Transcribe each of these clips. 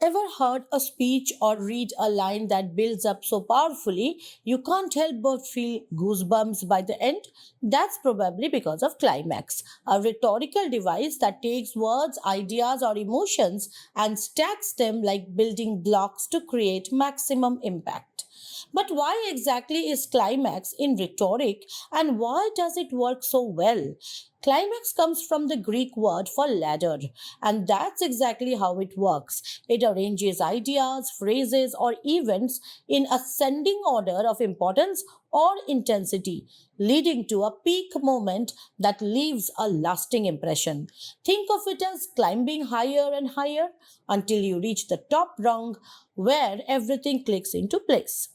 Ever heard a speech or read a line that builds up so powerfully you can't help but feel goosebumps by the end? That's probably because of climax, a rhetorical device that takes words, ideas, or emotions and stacks them like building blocks to create maximum impact. But why exactly is climax in rhetoric and why does it work so well? Climax comes from the Greek word for ladder, and that's exactly how it works. It arranges ideas, phrases, or events in ascending order of importance or intensity, leading to a peak moment that leaves a lasting impression. Think of it as climbing higher and higher until you reach the top rung where everything clicks into place.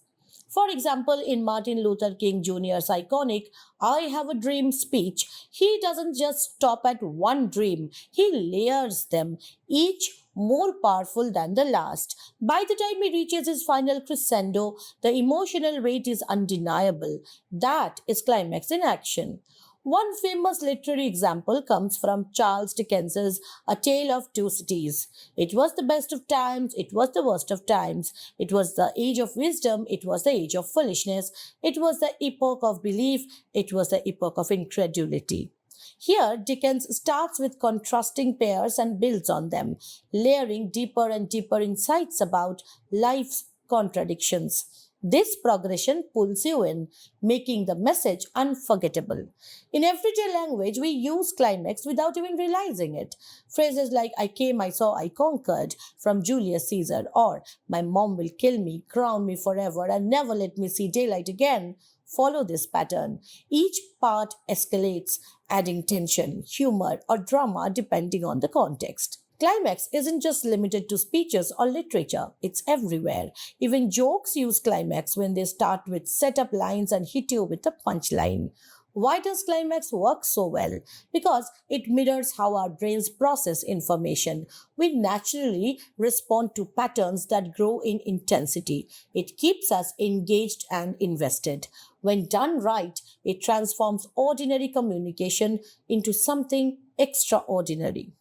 For example, in Martin Luther King Jr.'s iconic I Have a Dream speech, he doesn't just stop at one dream, he layers them, each more powerful than the last. By the time he reaches his final crescendo, the emotional weight is undeniable. That is climax in action. One famous literary example comes from Charles Dickens's A Tale of Two Cities. It was the best of times, it was the worst of times. It was the age of wisdom, it was the age of foolishness. It was the epoch of belief, it was the epoch of incredulity. Here, Dickens starts with contrasting pairs and builds on them, layering deeper and deeper insights about life's contradictions. This progression pulls you in, making the message unforgettable. In everyday language, we use climax without even realizing it. Phrases like I came, I saw, I conquered from Julius Caesar, or my mom will kill me, crown me forever, and never let me see daylight again follow this pattern. Each part escalates, adding tension, humor, or drama depending on the context. Climax isn't just limited to speeches or literature, it's everywhere. Even jokes use climax when they start with setup lines and hit you with a punchline. Why does climax work so well? Because it mirrors how our brains process information. We naturally respond to patterns that grow in intensity. It keeps us engaged and invested. When done right, it transforms ordinary communication into something extraordinary.